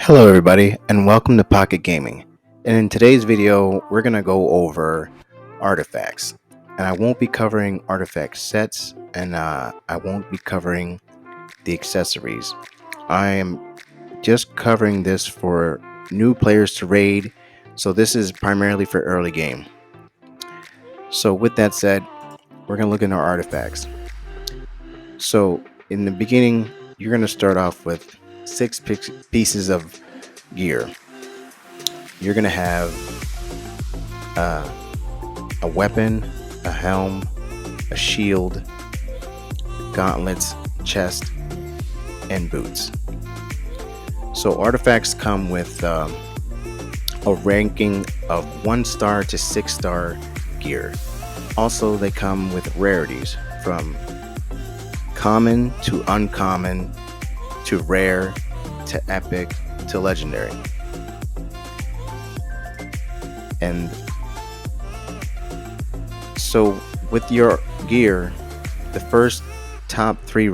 Hello everybody and welcome to Pocket Gaming. And in today's video we're going to go over artifacts. And I won't be covering artifact sets and I won't be covering the accessories. I am just covering this for new players to raid, so this is primarily for early game. So with that said, we're going to look at our artifacts. So in the beginning you're going to start off with 6 pieces of gear. You're gonna have a weapon, a helm, a shield, gauntlets, chest, and boots. So artifacts come with a ranking of 1 star to 6 star gear. Also, they come with rarities from common to uncommon to rare to epic to legendary. And so with your gear, the first top 3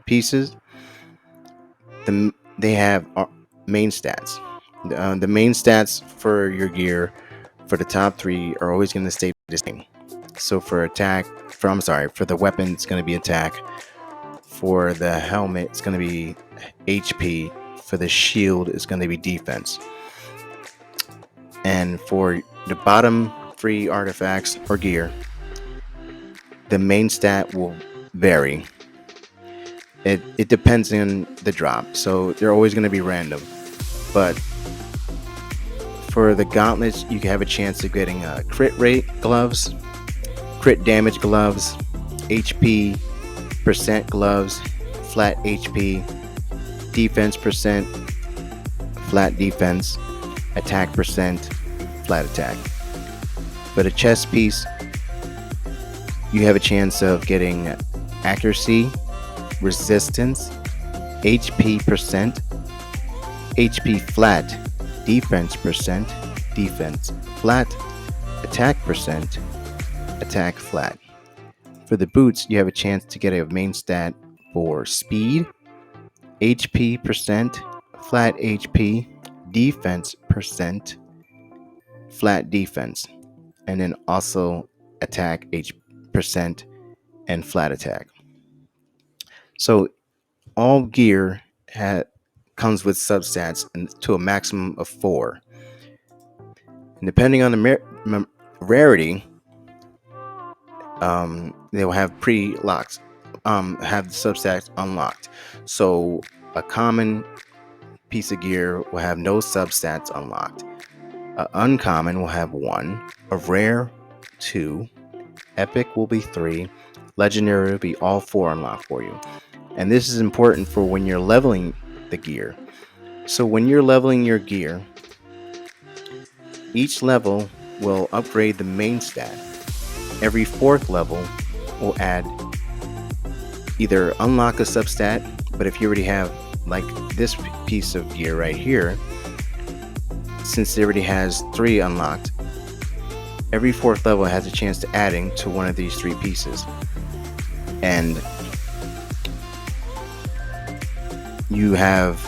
pieces, they have main stats. The main stats for your gear for the top 3 are always going to stay the same. So for the weapon, it's going to be attack. For the helmet, it's going to be HP. For the shield, it's going to be defense. And for the bottom 3 artifacts or gear, the main stat will vary. It depends on the drop, so they're always going to be random. But for the gauntlets, you have a chance of getting crit rate gloves, crit damage gloves, HP percent gloves, flat HP, defense percent, flat defense, attack percent, flat attack. For the chest piece, you have a chance of getting accuracy, resistance, HP percent, HP flat, defense percent, defense flat, attack percent, attack flat. For the boots, you have a chance to get a main stat for speed, HP percent, flat HP, defense percent, flat defense, and then also attack percent and flat attack. So all gear comes with substats to a maximum of 4. And depending on the rarity, they will have pre-locks, have the substats unlocked. So a common piece of gear will have no substats unlocked. Uncommon will have 1, a rare 2, epic will be 3, legendary will be all 4 unlocked for you. And this is important for when you're leveling the gear. So when you're leveling your gear, each level will upgrade the main stat. Every 4th level will either unlock a substat, but if you already have like this piece of gear right here, since it already has 3 unlocked, every 4th level has a chance to adding to one of these 3 pieces. And you have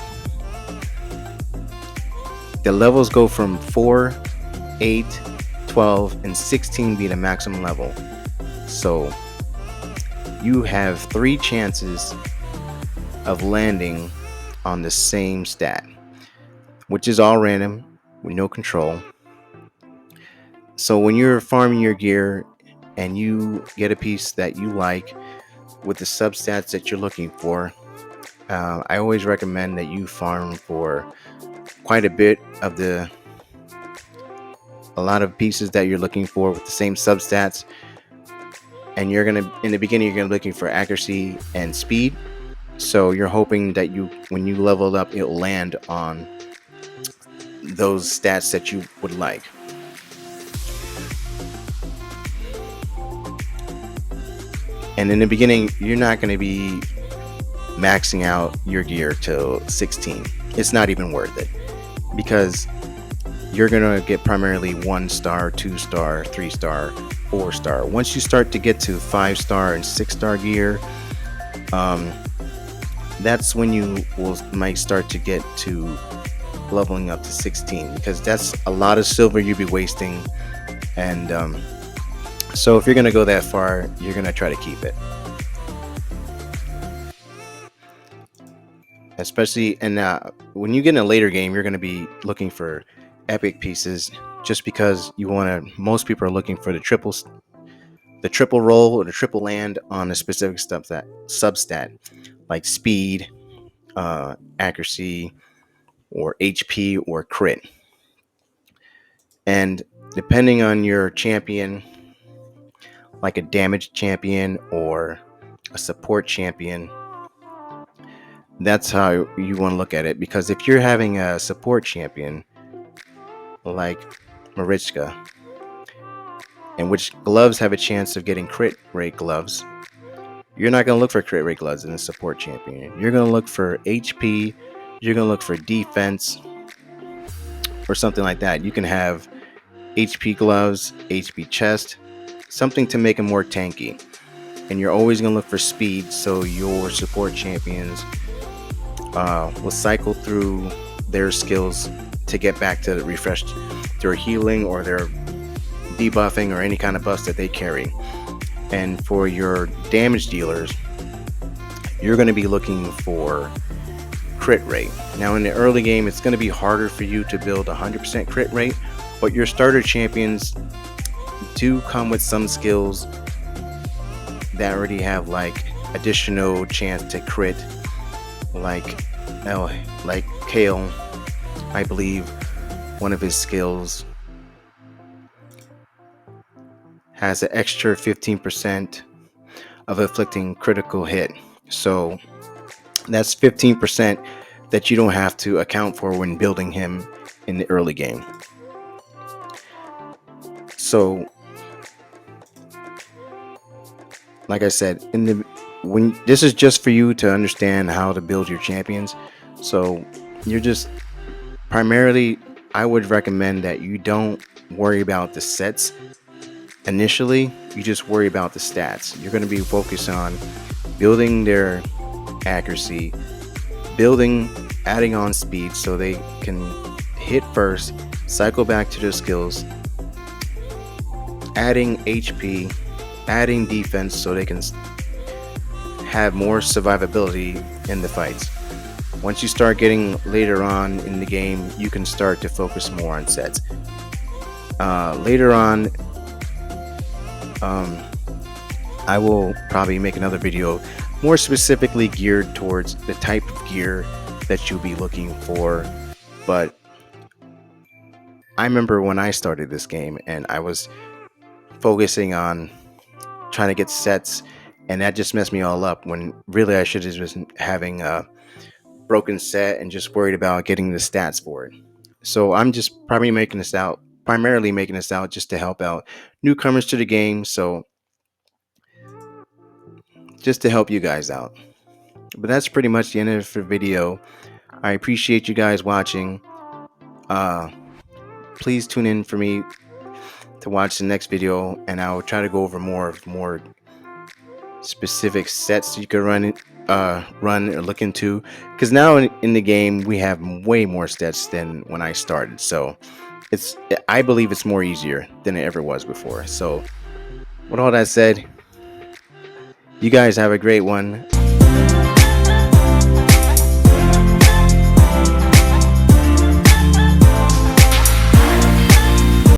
the levels go from 4, 8, 12, and 16 be the maximum level. So you have 3 chances of landing on the same stat, which is all random with no control. So when you're farming your gear and you get a piece that you like with the substats that you're looking for, I always recommend that you farm for quite a bit of a lot of pieces that you're looking for with the same substats. And in the beginning, you're gonna be looking for accuracy and speed. So you're hoping that when you level up, it'll land on those stats that you would like. And in the beginning, you're not going to be maxing out your gear till 16. It's not even worth it, because you're going to get primarily 1 star, 2 star, 3 star, 4 star. Once you start to get to 5 star and 6 star gear, that's when you will might start to get to leveling up to 16, because that's a lot of silver you'll be wasting. And so if you're going to go that far, you're going to try to keep it, especially. And when you get in a later game, you're going to be looking for epic pieces, just because you want to. Most people are looking for the triple roll or the triple land on a specific stuff, that substat, like speed, accuracy, or HP, or crit. And depending on your champion, like a damage champion or a support champion, that's how you want to look at it. Because if you're having a support champion like Marichka, in which gloves have a chance of getting crit rate gloves, you're not going to look for crit rate gloves in a support champion. You're going to look for HP, you're going to look for defense, or something like that. You can have HP gloves, HP chest, something to make them more tanky. And you're always going to look for speed, so your support champions will cycle through their skills to get back to refreshed their healing or their debuffing or any kind of buffs that they carry. And for your damage dealers, you're going to be looking for crit rate. Now in the early game, it's going to be harder for you to build 100% crit rate, but your starter champions do come with some skills that already have like additional chance to crit, like Kale. I believe one of his skills has an extra 15% of inflicting critical hit. So that's 15% that you don't have to account for when building him in the early game. So like I said, when this is just for you to understand how to build your champions. So you're just primarily, I would recommend that you don't worry about the sets initially. You just worry about the stats. You're going to be focused on building their accuracy, adding on speed so they can hit first, cycle back to their skills, adding HP, adding defense so they can have more survivability in the fights. Once you start getting later on in the game, you can start to focus more on sets. Later on, I will probably make another video more specifically geared towards the type of gear that you'll be looking for. But I remember when I started this game and I was focusing on trying to get sets, and that just messed me all up, when really I should have just been having a broken set and just worried about getting the stats for it. So I'm just primarily making this out just to help out newcomers to the game, so just to help you guys out. But that's pretty much the end of the video. I appreciate you guys watching. Please tune in for me to watch the next video, and I'll try to go over more specific sets you can run or look into, because now in the game we have way more sets than when I started. So I believe it's more easier than it ever was before. So with all that said, you guys have a great one.